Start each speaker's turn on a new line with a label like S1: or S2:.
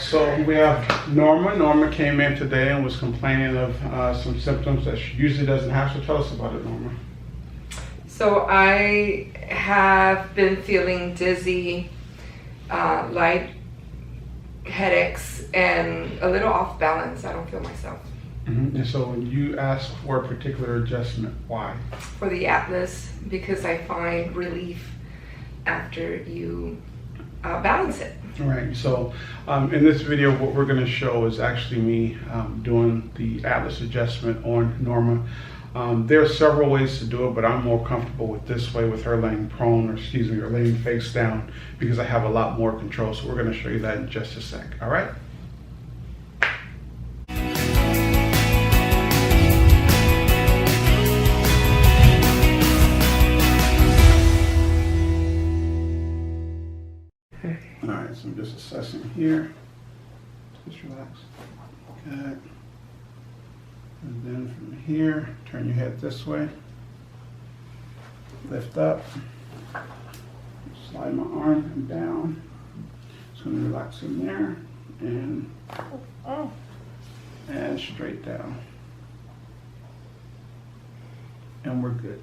S1: So we have Norma. Norma came in today and was complaining of some symptoms that she usually doesn't have. So tell us about it, Norma.
S2: So I have been feeling dizzy, light headaches, and a little off balance. I don't feel myself.
S1: And so when you ask for a particular adjustment, why?
S2: For the Atlas, because I find relief after you balance it.
S1: All right, so in this video, what we're going to show is actually me doing the Atlas adjustment on Norma. There are several ways to do it, but I'm more comfortable with this way, with her laying prone, or laying face down, because I have a lot more control. So we're going to show you that in just a sec. All right. All right, so I'm just assessing here. Just relax. Okay. And then from here, turn your head this way. Lift up. Slide my arm down. Just gonna relax in there and straight down. And we're good.